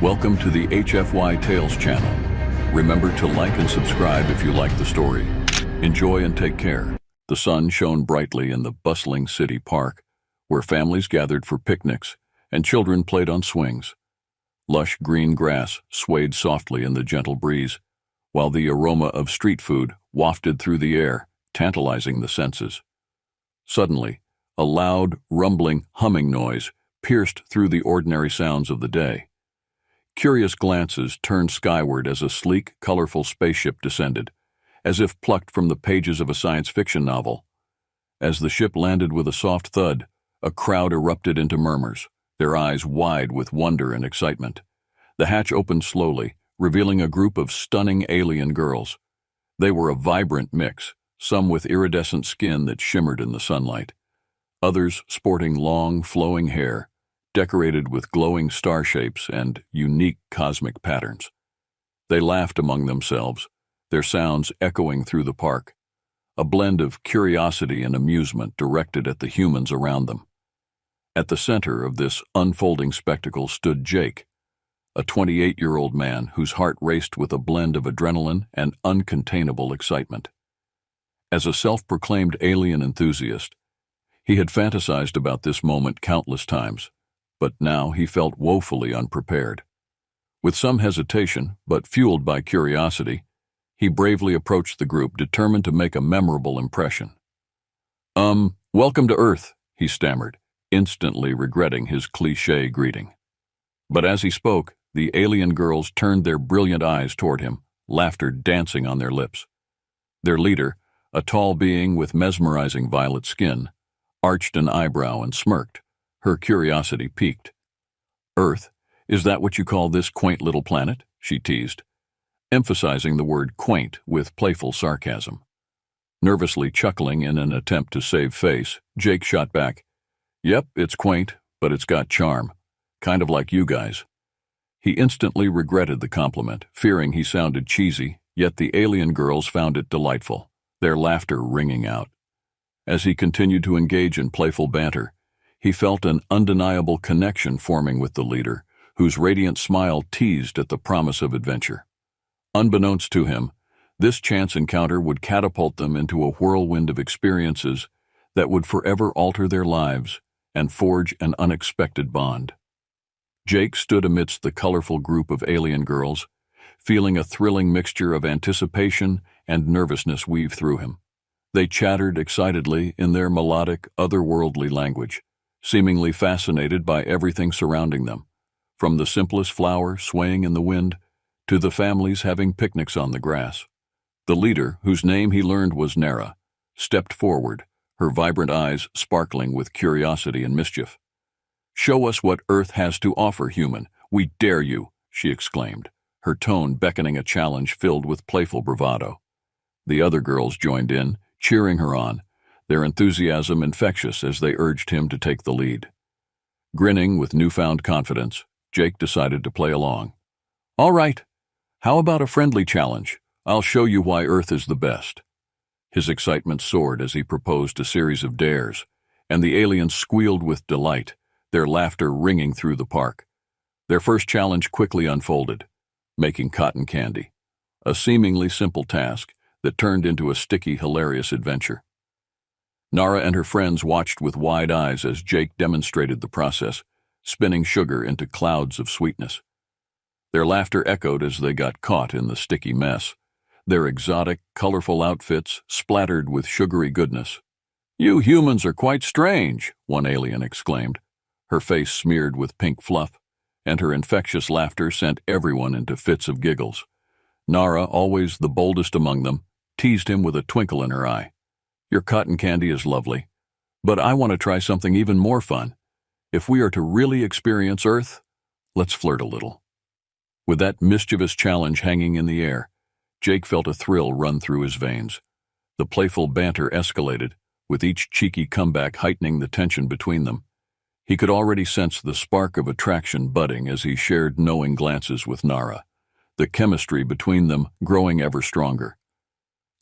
Welcome to the HFY Tales channel. Remember to like and subscribe if you like the story. Enjoy and take care. The sun shone brightly in the bustling city park, where families gathered for picnics and children played on swings. Lush green grass swayed softly in the gentle breeze, while the aroma of street food wafted through the air, tantalizing the senses. Suddenly, a loud, rumbling, humming noise pierced through the ordinary sounds of the day. Curious glances turned skyward as a sleek, colorful spaceship descended, as if plucked from the pages of a science fiction novel. As the ship landed with a soft thud, a crowd erupted into murmurs, their eyes wide with wonder and excitement. The hatch opened slowly, revealing a group of stunning alien girls. They were a vibrant mix, some with iridescent skin that shimmered in the sunlight, others sporting long, flowing hair, decorated with glowing star shapes and unique cosmic patterns. They laughed among themselves, their sounds echoing through the park, a blend of curiosity and amusement directed at the humans around them. At the center of this unfolding spectacle stood Jake, a 28-year-old man whose heart raced with a blend of adrenaline and uncontainable excitement. As a self-proclaimed alien enthusiast, he had fantasized about this moment countless times, but now he felt woefully unprepared. With some hesitation, but fueled by curiosity, he bravely approached the group, determined to make a memorable impression. Welcome to Earth," he stammered, instantly regretting his cliché greeting. But as he spoke, the alien girls turned their brilliant eyes toward him, laughter dancing on their lips. Their leader, a tall being with mesmerizing violet skin, arched an eyebrow and smirked, her curiosity piqued. "Earth, is that what you call this quaint little planet?" she teased, emphasizing the word quaint with playful sarcasm. Nervously chuckling in an attempt to save face, Jake shot back, "Yep, it's quaint, but it's got charm. Kind of like you guys." He instantly regretted the compliment, fearing he sounded cheesy, yet the alien girls found it delightful, their laughter ringing out. As he continued to engage in playful banter, he felt an undeniable connection forming with the leader, whose radiant smile teased at the promise of adventure. Unbeknownst to him, this chance encounter would catapult them into a whirlwind of experiences that would forever alter their lives and forge an unexpected bond. Jake stood amidst the colorful group of alien girls, feeling a thrilling mixture of anticipation and nervousness weave through him. They chattered excitedly in their melodic, otherworldly language, seemingly fascinated by everything surrounding them, from the simplest flower swaying in the wind to the families having picnics on the grass. The leader, whose name he learned was Nara, stepped forward, her vibrant eyes sparkling with curiosity and mischief. "Show us what Earth has to offer, human. We dare you," she exclaimed, her tone beckoning a challenge filled with playful bravado. The other girls joined in, cheering her on, their enthusiasm infectious as they urged him to take the lead. Grinning with newfound confidence, Jake decided to play along. "All right, how about a friendly challenge? I'll show you why Earth is the best." His excitement soared as he proposed a series of dares, and the aliens squealed with delight, their laughter ringing through the park. Their first challenge quickly unfolded, making cotton candy, a seemingly simple task that turned into a sticky, hilarious adventure. Nara and her friends watched with wide eyes as Jake demonstrated the process, spinning sugar into clouds of sweetness. Their laughter echoed as they got caught in the sticky mess, their exotic, colorful outfits splattered with sugary goodness. "You humans are quite strange," one alien exclaimed, her face smeared with pink fluff, and her infectious laughter sent everyone into fits of giggles. Nara, always the boldest among them, teased him with a twinkle in her eye. "Your cotton candy is lovely, but I want to try something even more fun. If we are to really experience Earth, let's flirt a little." With that mischievous challenge hanging in the air, Jake felt a thrill run through his veins. The playful banter escalated, with each cheeky comeback heightening the tension between them. He could already sense the spark of attraction budding as he shared knowing glances with Nara, the chemistry between them growing ever stronger.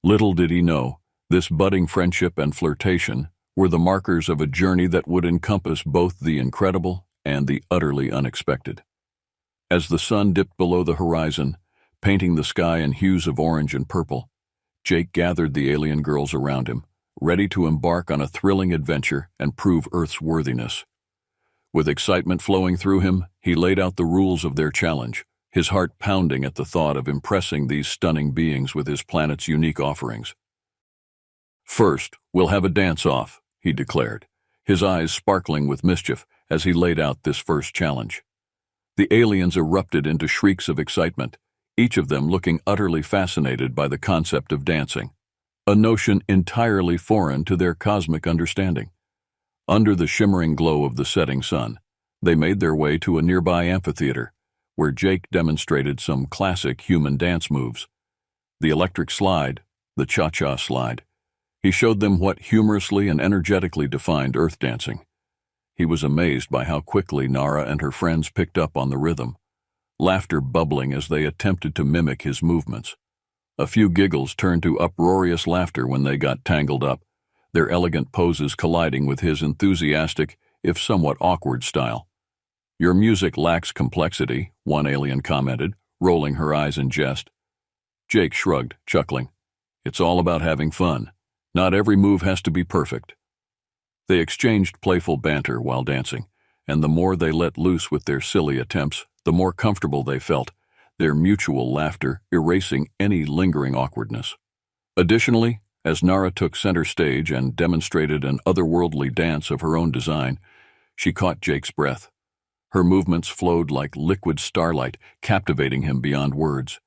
Little did he know, this budding friendship and flirtation were the markers of a journey that would encompass both the incredible and the utterly unexpected. As the sun dipped below the horizon, painting the sky in hues of orange and purple, Jake gathered the alien girls around him, ready to embark on a thrilling adventure and prove Earth's worthiness. With excitement flowing through him, he laid out the rules of their challenge, his heart pounding at the thought of impressing these stunning beings with his planet's unique offerings. "First, we'll have a dance-off," he declared, his eyes sparkling with mischief as he laid out this first challenge. The aliens erupted into shrieks of excitement, each of them looking utterly fascinated by the concept of dancing, a notion entirely foreign to their cosmic understanding. Under the shimmering glow of the setting sun, they made their way to a nearby amphitheater, where Jake demonstrated some classic human dance moves. The electric slide, the cha-cha slide. He showed them what humorously and energetically defined Earth dancing. He was amazed by how quickly Nara and her friends picked up on the rhythm, laughter bubbling as they attempted to mimic his movements. A few giggles turned to uproarious laughter when they got tangled up, their elegant poses colliding with his enthusiastic, if somewhat awkward style. "Your music lacks complexity," one alien commented, rolling her eyes in jest. Jake shrugged, chuckling. "It's all about having fun. Not every move has to be perfect." They exchanged playful banter while dancing, and the more they let loose with their silly attempts, the more comfortable they felt, their mutual laughter erasing any lingering awkwardness. Additionally, as Nara took center stage and demonstrated an otherworldly dance of her own design, she caught Jake's breath. Her movements flowed like liquid starlight, captivating him beyond words.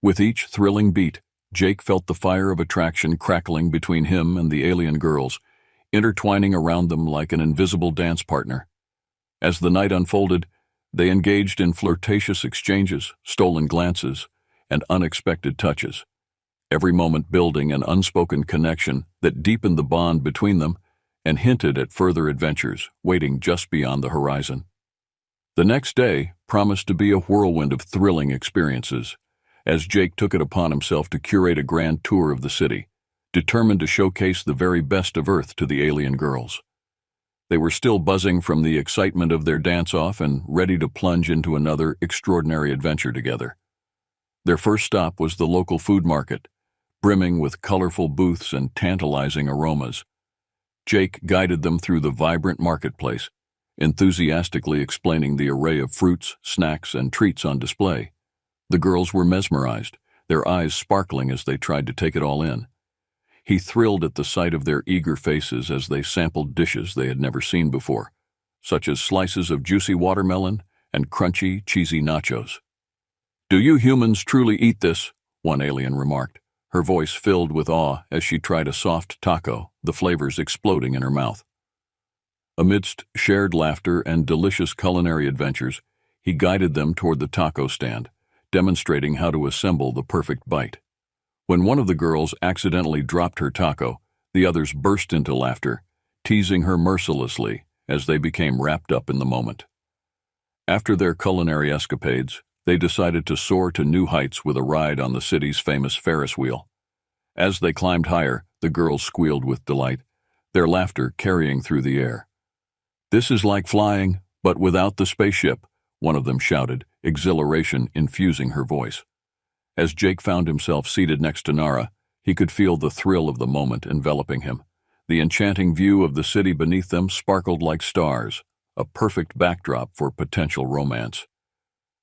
With each thrilling beat, Jake felt the fire of attraction crackling between him and the alien girls, intertwining around them like an invisible dance partner. As the night unfolded, they engaged in flirtatious exchanges, stolen glances, and unexpected touches, every moment building an unspoken connection that deepened the bond between them and hinted at further adventures waiting just beyond the horizon. The next day promised to be a whirlwind of thrilling experiences, as Jake took it upon himself to curate a grand tour of the city, determined to showcase the very best of Earth to the alien girls. They were still buzzing from the excitement of their dance-off and ready to plunge into another extraordinary adventure together. Their first stop was the local food market, brimming with colorful booths and tantalizing aromas. Jake guided them through the vibrant marketplace, enthusiastically explaining the array of fruits, snacks, and treats on display. The girls were mesmerized, their eyes sparkling as they tried to take it all in. He thrilled at the sight of their eager faces as they sampled dishes they had never seen before, such as slices of juicy watermelon and crunchy, cheesy nachos. "Do you humans truly eat this?" one alien remarked, her voice filled with awe as she tried a soft taco, the flavors exploding in her mouth. Amidst shared laughter and delicious culinary adventures, he guided them toward the taco stand, demonstrating how to assemble the perfect bite. When one of the girls accidentally dropped her taco, the others burst into laughter, teasing her mercilessly as they became wrapped up in the moment. After their culinary escapades, they decided to soar to new heights with a ride on the city's famous Ferris wheel. As they climbed higher, the girls squealed with delight, their laughter carrying through the air. "This is like flying, but without the spaceship," one of them shouted, exhilaration infusing her voice. As Jake found himself seated next to Nara, he could feel the thrill of the moment enveloping him. The enchanting view of the city beneath them sparkled like stars, a perfect backdrop for potential romance.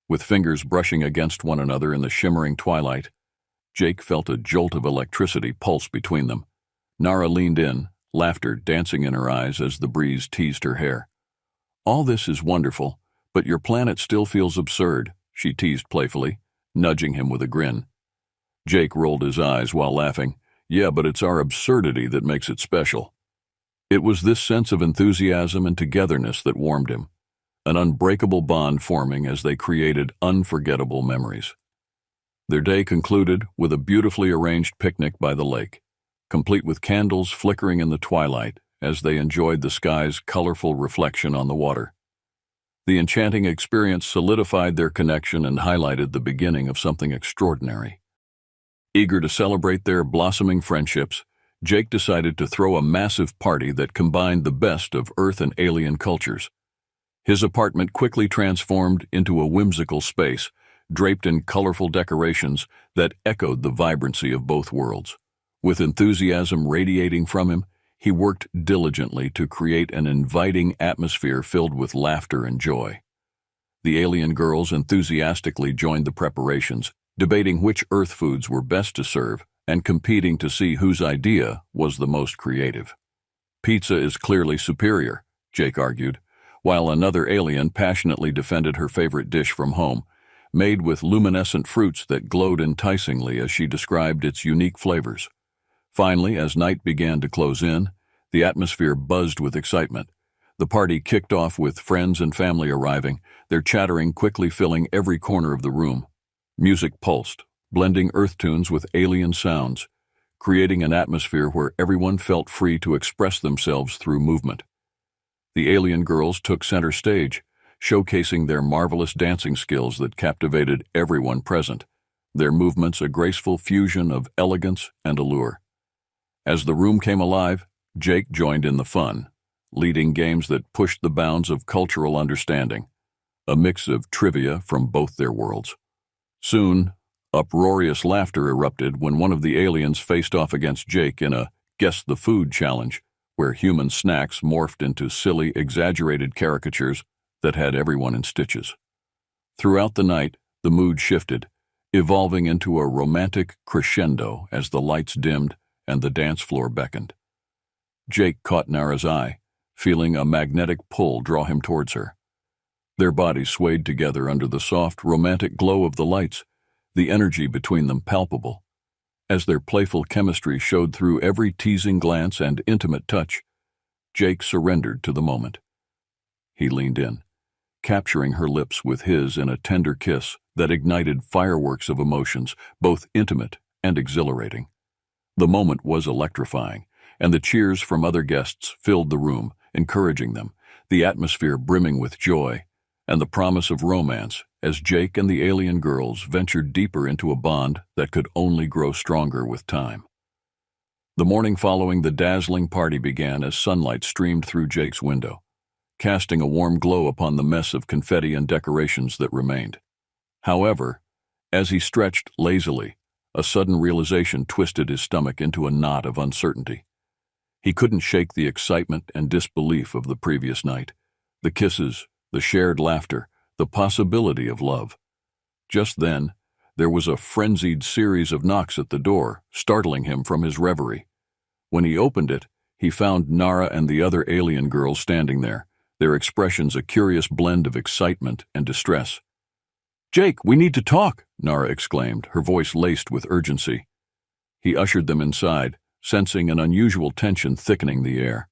With fingers brushing against one another in the shimmering twilight, Jake felt a jolt of electricity pulse between them. Nara leaned in, laughter dancing in her eyes as the breeze teased her hair. "All this is wonderful, but your planet still feels absurd," she teased playfully, nudging him with a grin. Jake rolled his eyes while laughing. "Yeah, but it's our absurdity that makes it special." It was this sense of enthusiasm and togetherness that warmed him, an unbreakable bond forming as they created unforgettable memories. Their day concluded with a beautifully arranged picnic by the lake, complete with candles flickering in the twilight as they enjoyed the sky's colorful reflection on the water. The enchanting experience solidified their connection and highlighted the beginning of something extraordinary. Eager to celebrate their blossoming friendships, Jake decided to throw a massive party that combined the best of Earth and alien cultures. His apartment quickly transformed into a whimsical space, draped in colorful decorations that echoed the vibrancy of both worlds. With enthusiasm radiating from him, he worked diligently to create an inviting atmosphere filled with laughter and joy. The alien girls enthusiastically joined the preparations, debating which Earth foods were best to serve and competing to see whose idea was the most creative. "Pizza is clearly superior," Jake argued, while another alien passionately defended her favorite dish from home, made with luminescent fruits that glowed enticingly as she described its unique flavors. Finally, as night began to close in, the atmosphere buzzed with excitement. The party kicked off with friends and family arriving, their chattering quickly filling every corner of the room. Music pulsed, blending Earth tunes with alien sounds, creating an atmosphere where everyone felt free to express themselves through movement. The alien girls took center stage, showcasing their marvelous dancing skills that captivated everyone present, their movements a graceful fusion of elegance and allure. As the room came alive, Jake joined in the fun, leading games that pushed the bounds of cultural understanding, a mix of trivia from both their worlds. Soon, uproarious laughter erupted when one of the aliens faced off against Jake in a Guess the Food challenge, where human snacks morphed into silly, exaggerated caricatures that had everyone in stitches. Throughout the night, the mood shifted, evolving into a romantic crescendo as the lights dimmed and the dance floor beckoned. Jake caught Nara's eye, feeling a magnetic pull draw him towards her. Their bodies swayed together under the soft, romantic glow of the lights, the energy between them palpable. As their playful chemistry showed through every teasing glance and intimate touch, Jake surrendered to the moment. He leaned in, capturing her lips with his in a tender kiss that ignited fireworks of emotions, both intimate and exhilarating. The moment was electrifying, and the cheers from other guests filled the room, encouraging them, the atmosphere brimming with joy and the promise of romance as Jake and the alien girls ventured deeper into a bond that could only grow stronger with time. The morning following the dazzling party began as sunlight streamed through Jake's window, casting a warm glow upon the mess of confetti and decorations that remained. However, as he stretched lazily, a sudden realization twisted his stomach into a knot of uncertainty. He couldn't shake the excitement and disbelief of the previous night, the kisses, the shared laughter, the possibility of love. Just then, there was a frenzied series of knocks at the door, startling him from his reverie. When he opened it, he found Nara and the other alien girls standing there, their expressions a curious blend of excitement and distress. "Jake, we need to talk," Nara exclaimed, her voice laced with urgency. He ushered them inside, sensing an unusual tension thickening the air.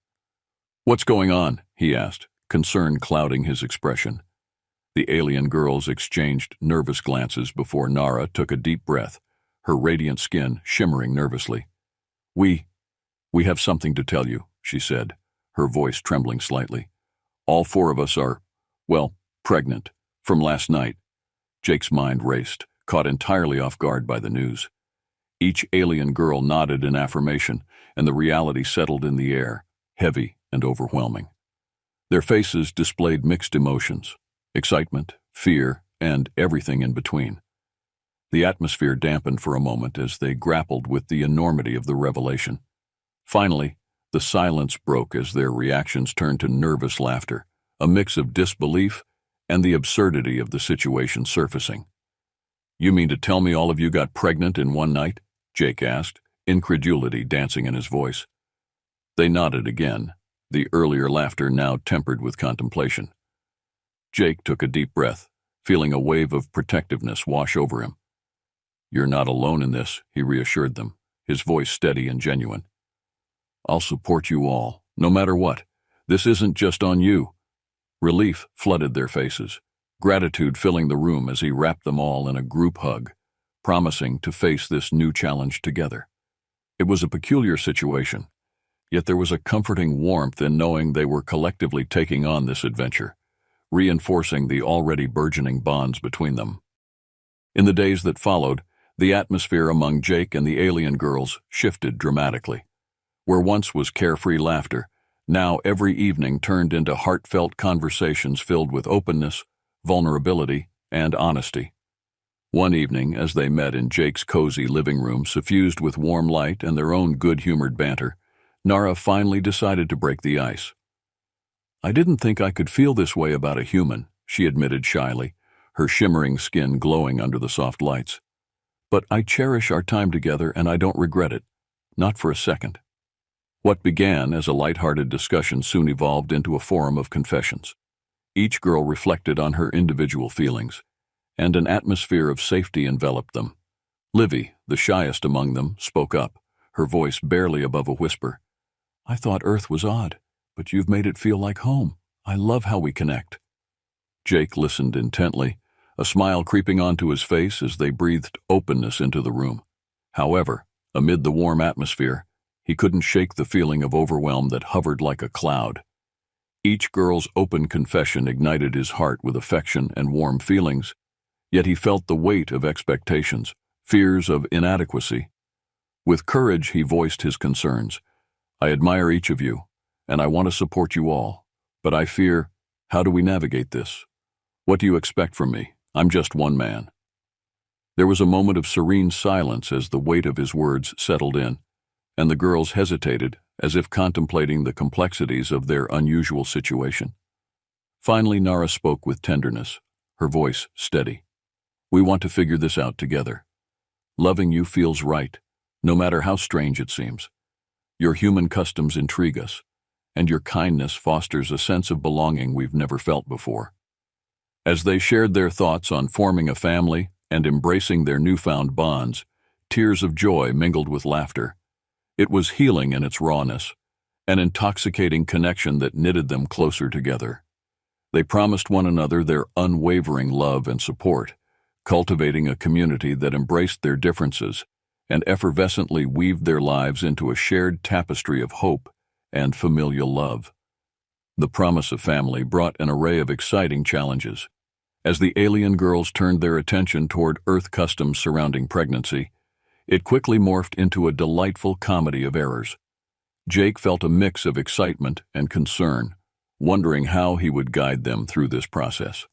"What's going on?" he asked, concern clouding his expression. The alien girls exchanged nervous glances before Nara took a deep breath, her radiant skin shimmering nervously. We have something to tell you," she said, her voice trembling slightly. "All four of us are, well, pregnant, from last night." Jake's mind raced, caught entirely off guard by the news. Each alien girl nodded in affirmation, and the reality settled in the air, heavy and overwhelming. Their faces displayed mixed emotions, excitement, fear, and everything in between. The atmosphere dampened for a moment as they grappled with the enormity of the revelation. Finally, the silence broke as their reactions turned to nervous laughter, a mix of disbelief and the absurdity of the situation surfacing. "You mean to tell me all of you got pregnant in one night?" Jake asked, incredulity dancing in his voice. They nodded again, the earlier laughter now tempered with contemplation. Jake took a deep breath, feeling a wave of protectiveness wash over him. "You're not alone in this," he reassured them, his voice steady and genuine. "I'll support you all, no matter what. This isn't just on you." Relief flooded their faces, gratitude filling the room as he wrapped them all in a group hug, promising to face this new challenge together. It was a peculiar situation, yet there was a comforting warmth in knowing they were collectively taking on this adventure, reinforcing the already burgeoning bonds between them. In the days that followed, the atmosphere among Jake and the alien girls shifted dramatically. Where once was carefree laughter, Now every evening turned into heartfelt conversations filled with openness, vulnerability, and honesty. One evening, as they met in Jake's cozy living room suffused with warm light and their own good-humored banter, Nara finally decided to break the ice. "I didn't think I could feel this way about a human," she admitted shyly, her shimmering skin glowing under the soft lights. "But I cherish our time together and I don't regret it, not for a second." What began as a light-hearted discussion soon evolved into a forum of confessions. Each girl reflected on her individual feelings, and an atmosphere of safety enveloped them. Livy, the shyest among them, spoke up, her voice barely above a whisper. "I thought Earth was odd, but you've made it feel like home. I love how we connect." Jake listened intently, a smile creeping onto his face as they breathed openness into the room. However, amid the warm atmosphere, he couldn't shake the feeling of overwhelm that hovered like a cloud. Each girl's open confession ignited his heart with affection and warm feelings, yet he felt the weight of expectations, fears of inadequacy. With courage, he voiced his concerns. "I admire each of you, and I want to support you all, but I fear, how do we navigate this? What do you expect from me? I'm just one man." There was a moment of serene silence as the weight of his words settled in, and the girls hesitated, as if contemplating the complexities of their unusual situation. Finally, Nara spoke with tenderness, her voice steady. "We want to figure this out together. Loving you feels right, no matter how strange it seems. Your human customs intrigue us, and your kindness fosters a sense of belonging we've never felt before." As they shared their thoughts on forming a family and embracing their newfound bonds, tears of joy mingled with laughter. It was healing in its rawness, an intoxicating connection that knitted them closer together. They promised one another their unwavering love and support, cultivating a community that embraced their differences and effervescently weaved their lives into a shared tapestry of hope and familial love. The promise of family brought an array of exciting challenges. As the alien girls turned their attention toward Earth customs surrounding pregnancy, it quickly morphed into a delightful comedy of errors. Jake felt a mix of excitement and concern, wondering how he would guide them through this process.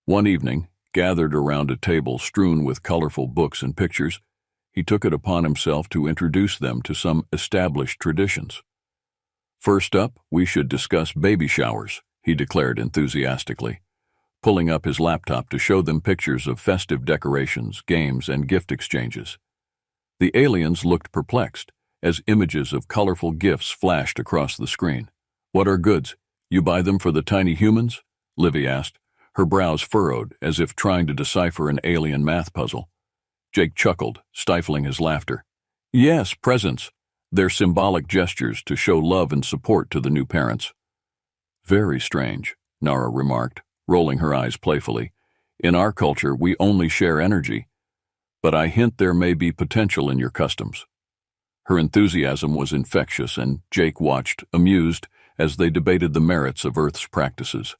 One evening, gathered around a table strewn with colorful books and pictures, he took it upon himself to introduce them to some established traditions. "First up, we should discuss baby showers," he declared enthusiastically, pulling up his laptop to show them pictures of festive decorations, games, and gift exchanges. The aliens looked perplexed as images of colorful gifts flashed across the screen. "What are goods? You buy them for the tiny humans?" Livy asked, her brows furrowed as if trying to decipher an alien math puzzle. Jake chuckled, stifling his laughter. "Yes, presents. They're symbolic gestures to show love and support to the new parents." "Very strange," Nara remarked, rolling her eyes playfully. "In our culture, we only share energy. But I hint there may be potential in your customs." Her enthusiasm was infectious, and Jake watched, amused, as they debated the merits of Earth's practices.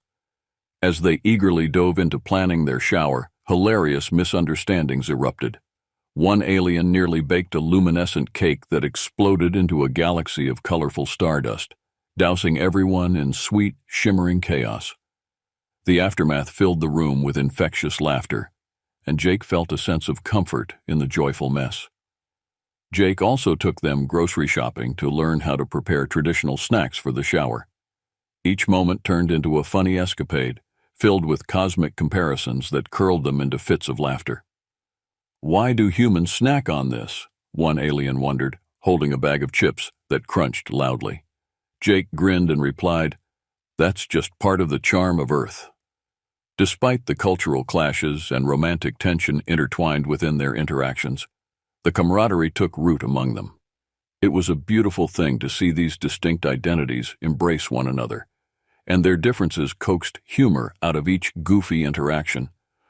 As they eagerly dove into planning their shower, hilarious misunderstandings erupted. One alien nearly baked a luminescent cake that exploded into a galaxy of colorful stardust, dousing everyone in sweet, shimmering chaos. The aftermath filled the room with infectious laughter, and Jake felt a sense of comfort in the joyful mess. Jake also took them grocery shopping to learn how to prepare traditional snacks for the shower. Each moment turned into a funny escapade, filled with cosmic comparisons that curled them into fits of laughter. "Why do humans snack on this?" one alien wondered, holding a bag of chips that crunched loudly. Jake grinned and replied, "That's just part of the charm of Earth." Despite the cultural clashes and romantic tension intertwined within their interactions, the camaraderie took root among them. It was a beautiful thing to see these distinct identities embrace one another, and their differences coaxed humor out of each goofy interaction,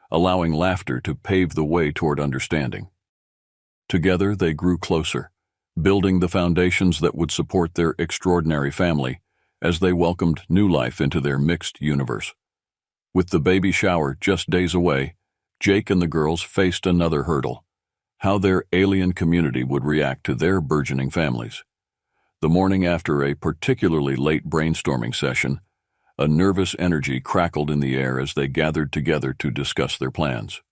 allowing laughter to pave the way toward understanding. Together they grew closer, building the foundations that would support their extraordinary family as they welcomed new life into their mixed universe. With the baby shower just days away, Jake and the girls faced another hurdle: how their alien community would react to their burgeoning families. The morning after a particularly late brainstorming session, a nervous energy crackled in the air as they gathered together to discuss their plans.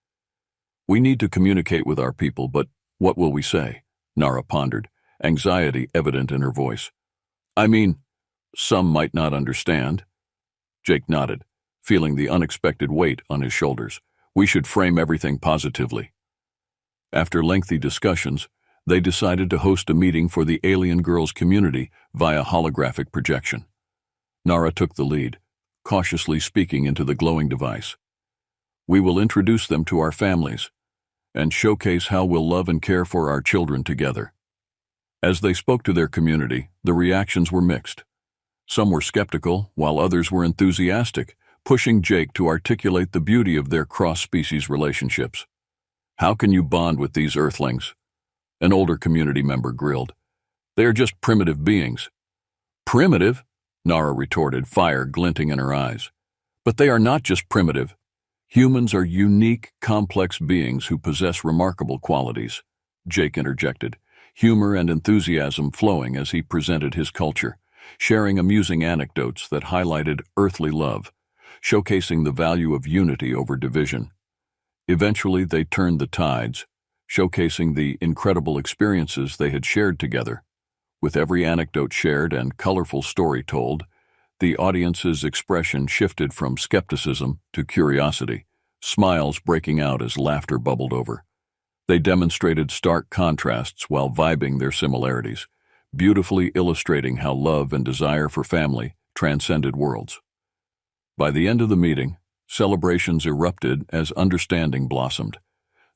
"We need to communicate with our people, but what will we say?" Nara pondered, anxiety evident in her voice. "I mean, some might not understand." Jake nodded, feeling the unexpected weight on his shoulders. "We should frame everything positively." After lengthy discussions, they decided to host a meeting for the alien girls community via holographic projection. Nara took the lead, cautiously speaking into the glowing device. "We will introduce them to our families and showcase how we'll love and care for our children together." As they spoke to their community, the reactions were mixed. Some were skeptical, while others were enthusiastic, pushing Jake to articulate the beauty of their cross-species relationships. "How can you bond with these Earthlings?" An older community member grilled. "They are just primitive beings." "Primitive?" Nara retorted, fire glinting in her eyes. "But they are not just primitive. Humans are unique, complex beings who possess remarkable qualities," Jake interjected, humor and enthusiasm flowing as he presented his culture, sharing amusing anecdotes that highlighted earthly love, showcasing the value of unity over division. Eventually, they turned the tides, showcasing the incredible experiences they had shared together. With every anecdote shared and colorful story told, the audience's expression shifted from skepticism to curiosity, smiles breaking out as laughter bubbled over. They demonstrated stark contrasts while vibing their similarities, beautifully illustrating how love and desire for family transcended worlds. By the end of the meeting, celebrations erupted as understanding blossomed.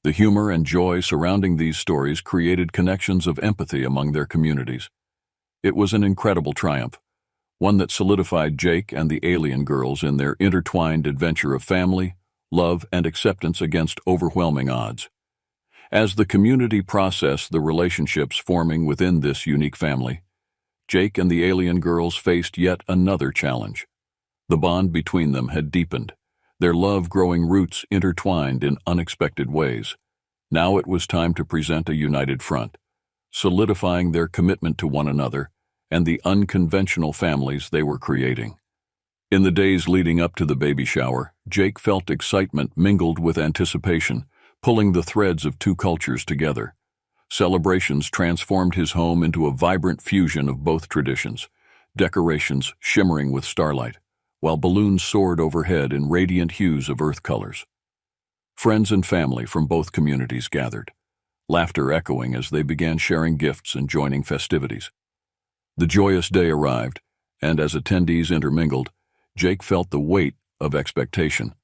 The humor and joy surrounding these stories created connections of empathy among their communities. It was an incredible triumph, one that solidified Jake and the alien girls in their intertwined adventure of family, love, and acceptance against overwhelming odds. As the community processed the relationships forming within this unique family, Jake and the alien girls faced yet another challenge. The bond between them had deepened, their love growing roots intertwined in unexpected ways. Now it was time to present a united front, solidifying their commitment to one another and the unconventional families they were creating. In the days leading up to the baby shower, Jake felt excitement mingled with anticipation, pulling the threads of two cultures together. Celebrations transformed his home into a vibrant fusion of both traditions, decorations shimmering with starlight, while balloons soared overhead in radiant hues of earth colors. Friends and family from both communities gathered, laughter echoing as they began sharing gifts and joining festivities. The joyous day arrived, and as attendees intermingled, Jake felt the weight of expectation.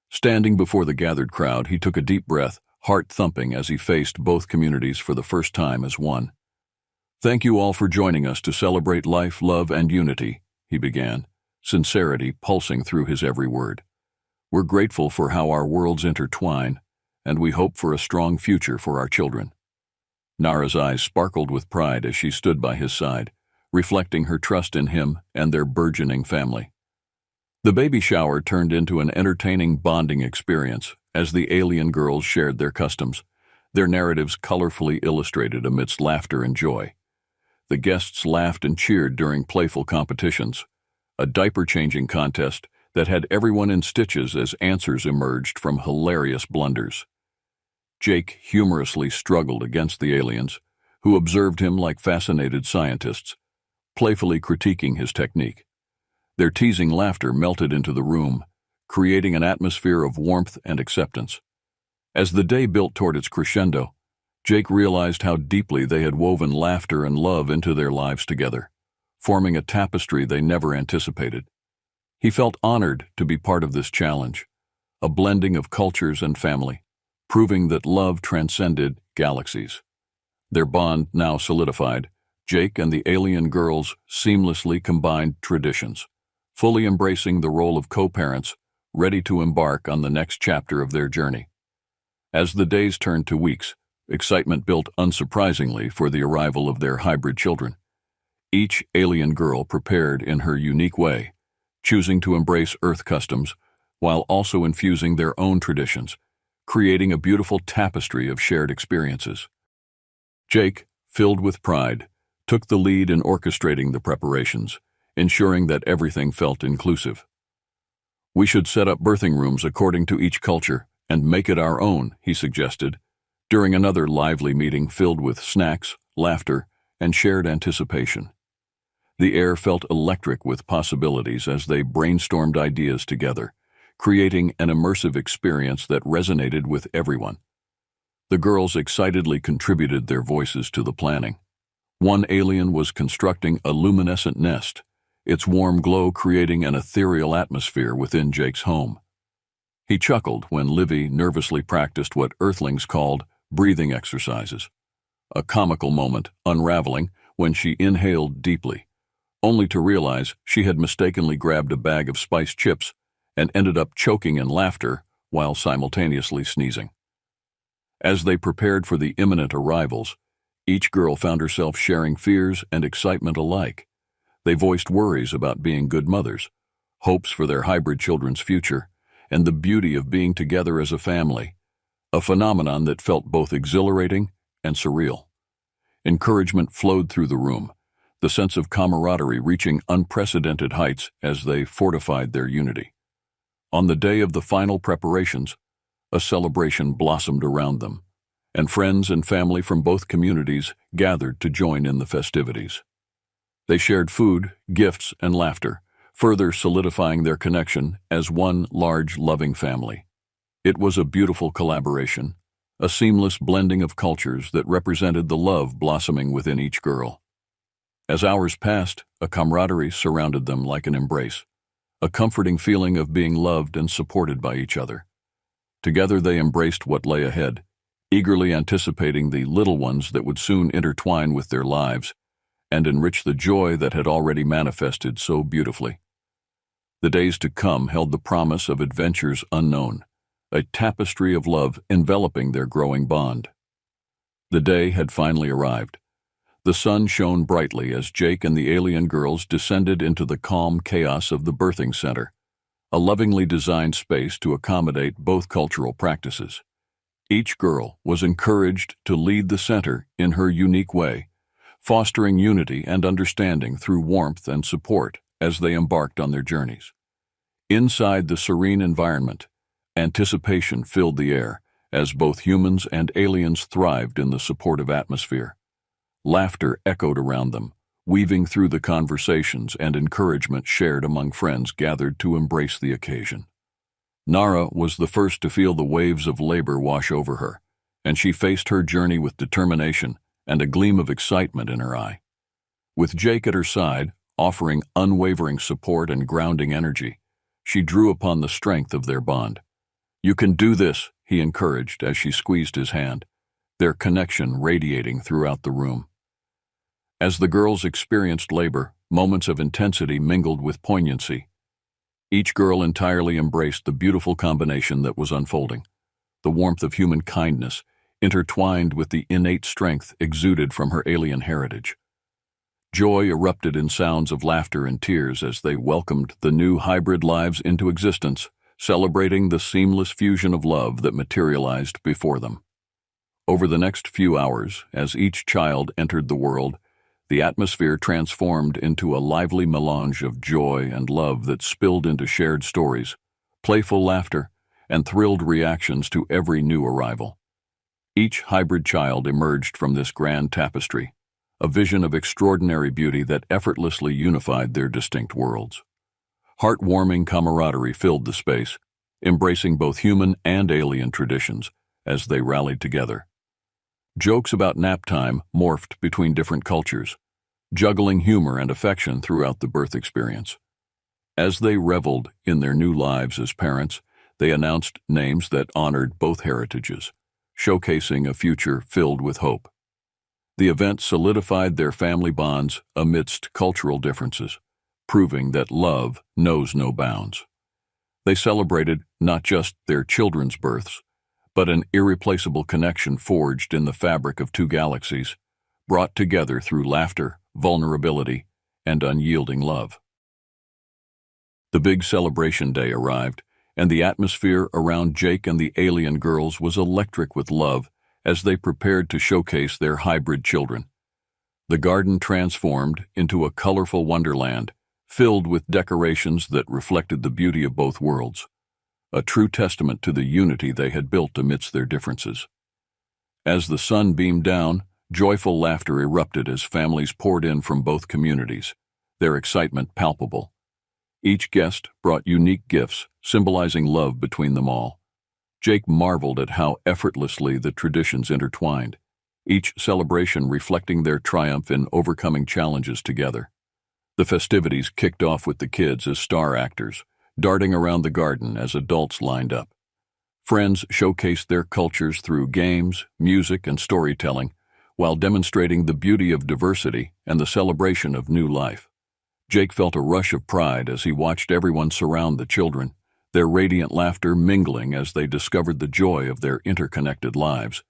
Standing before the gathered crowd, he took a deep breath, heart thumping as he faced both communities for the first time as one. "Thank you all for joining us to celebrate life, love, and unity," he began, sincerity pulsing through his every word. "We're grateful for how our worlds intertwine, and we hope for a strong future for our children." Nara's eyes sparkled with pride as she stood by his side, reflecting her trust in him and their burgeoning family. The baby shower turned into an entertaining bonding experience as the alien girls shared their customs, their narratives colorfully illustrated amidst laughter and joy. The guests laughed and cheered during playful competitions, a diaper-changing contest that had everyone in stitches as answers emerged from hilarious blunders. Jake humorously struggled against the aliens, who observed him like fascinated scientists, playfully critiquing his technique. Their teasing laughter melted into the room, creating an atmosphere of warmth and acceptance. As the day built toward its crescendo, Jake realized how deeply they had woven laughter and love into their lives together, forming a tapestry they never anticipated. He felt honored to be part of this challenge, a blending of cultures and family, proving that love transcended galaxies. Their bond now solidified, Jake and the alien girls seamlessly combined traditions, fully embracing the role of co-parents, ready to embark on the next chapter of their journey. As the days turned to weeks, excitement built unsurprisingly for the arrival of their hybrid children. Each alien girl prepared in her unique way, choosing to embrace Earth customs while also infusing their own traditions, creating a beautiful tapestry of shared experiences. Jake, filled with pride, took the lead in orchestrating the preparations, ensuring that everything felt inclusive. "We should set up birthing rooms according to each culture and make it our own," he suggested, during another lively meeting filled with snacks, laughter, and shared anticipation. The air felt electric with possibilities as they brainstormed ideas together, creating an immersive experience that resonated with everyone. The girls excitedly contributed their voices to the planning. One alien was constructing a luminescent nest, its warm glow creating an ethereal atmosphere within Jake's home. He chuckled when Livy nervously practiced what Earthlings called breathing exercises, a comical moment unraveling when she inhaled deeply, only to realize she had mistakenly grabbed a bag of spiced chips and ended up choking in laughter while simultaneously sneezing. As they prepared for the imminent arrivals, each girl found herself sharing fears and excitement alike. They voiced worries about being good mothers, hopes for their hybrid children's future, and the beauty of being together as a family, a phenomenon that felt both exhilarating and surreal. Encouragement flowed through the room, the sense of camaraderie reaching unprecedented heights as they fortified their unity. On the day of the final preparations, a celebration blossomed around them, and friends and family from both communities gathered to join in the festivities. They shared food, gifts, and laughter, further solidifying their connection as one large, loving family. It was a beautiful collaboration, a seamless blending of cultures that represented the love blossoming within each girl. As hours passed, a camaraderie surrounded them like an embrace, a comforting feeling of being loved and supported by each other. Together they embraced what lay ahead, eagerly anticipating the little ones that would soon intertwine with their lives and enrich the joy that had already manifested so beautifully. The days to come held the promise of adventures unknown, a tapestry of love enveloping their growing bond. The day had finally arrived. The sun shone brightly as Jake and the alien girls descended into the calm chaos of the birthing center, a lovingly designed space to accommodate both cultural practices. Each girl was encouraged to lead the center in her unique way, fostering unity and understanding through warmth and support as they embarked on their journeys. Inside the serene environment, anticipation filled the air as both humans and aliens thrived in the supportive atmosphere. Laughter echoed around them, weaving through the conversations and encouragement shared among friends gathered to embrace the occasion. Nara was the first to feel the waves of labor wash over her, and she faced her journey with determination and a gleam of excitement in her eye. With Jake at her side, offering unwavering support and grounding energy, she drew upon the strength of their bond. "You can do this," he encouraged as she squeezed his hand, their connection radiating throughout the room. As the girls experienced labor, moments of intensity mingled with poignancy. Each girl entirely embraced the beautiful combination that was unfolding, the warmth of human kindness, intertwined with the innate strength exuded from her alien heritage. Joy erupted in sounds of laughter and tears as they welcomed the new hybrid lives into existence, celebrating the seamless fusion of love that materialized before them. Over the next few hours, as each child entered the world, the atmosphere transformed into a lively melange of joy and love that spilled into shared stories, playful laughter, and thrilled reactions to every new arrival. Each hybrid child emerged from this grand tapestry, a vision of extraordinary beauty that effortlessly unified their distinct worlds. Heartwarming camaraderie filled the space, embracing both human and alien traditions as they rallied together. Jokes about nap time morphed between different cultures, juggling humor and affection throughout the birth experience. As they reveled in their new lives as parents, they announced names that honored both heritages, showcasing a future filled with hope. The event solidified their family bonds amidst cultural differences, proving that love knows no bounds. They celebrated not just their children's births, but an irreplaceable connection forged in the fabric of two galaxies, brought together through laughter, vulnerability, and unyielding love. The big celebration day arrived, and the atmosphere around Jake and the alien girls was electric with love as they prepared to showcase their hybrid children. The garden transformed into a colorful wonderland, filled with decorations that reflected the beauty of both worlds, a true testament to the unity they had built amidst their differences. As the sun beamed down, joyful laughter erupted as families poured in from both communities, their excitement palpable. Each guest brought unique gifts, symbolizing love between them all. Jake marveled at how effortlessly the traditions intertwined, each celebration reflecting their triumph in overcoming challenges together. The festivities kicked off with the kids as star actors, darting around the garden as adults lined up. Friends showcased their cultures through games, music, and storytelling, while demonstrating the beauty of diversity and the celebration of new life. Jake felt a rush of pride as he watched everyone surround the children, their radiant laughter mingling as they discovered the joy of their interconnected lives.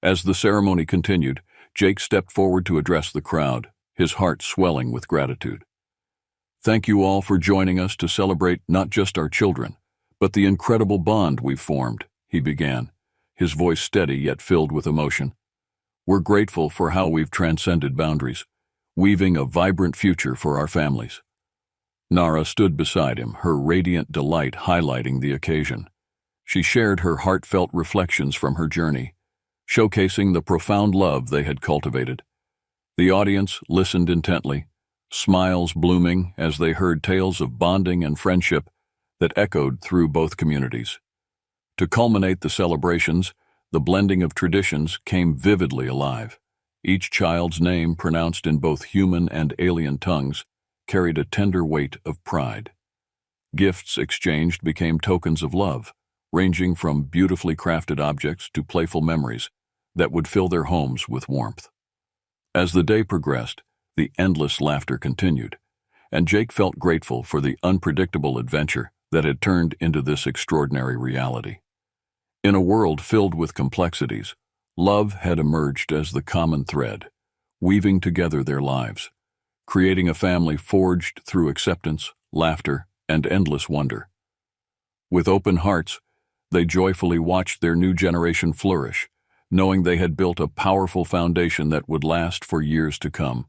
As the ceremony continued, Jake stepped forward to address the crowd, his heart swelling with gratitude. "Thank you all for joining us to celebrate not just our children, but the incredible bond we've formed," he began, his voice steady yet filled with emotion. "We're grateful for how we've transcended boundaries, weaving a vibrant future for our families." Nara stood beside him, her radiant delight highlighting the occasion. She shared her heartfelt reflections from her journey, showcasing the profound love they had cultivated. The audience listened intently, smiles blooming as they heard tales of bonding and friendship that echoed through both communities. To culminate the celebrations, the blending of traditions came vividly alive. Each child's name, pronounced in both human and alien tongues, carried a tender weight of pride. Gifts exchanged became tokens of love, ranging from beautifully crafted objects to playful memories that would fill their homes with warmth. As the day progressed, the endless laughter continued, and Jake felt grateful for the unpredictable adventure that had turned into this extraordinary reality. In a world filled with complexities, love had emerged as the common thread, weaving together their lives, creating a family forged through acceptance, laughter, and endless wonder. With open hearts, they joyfully watched their new generation flourish, knowing they had built a powerful foundation that would last for years to come.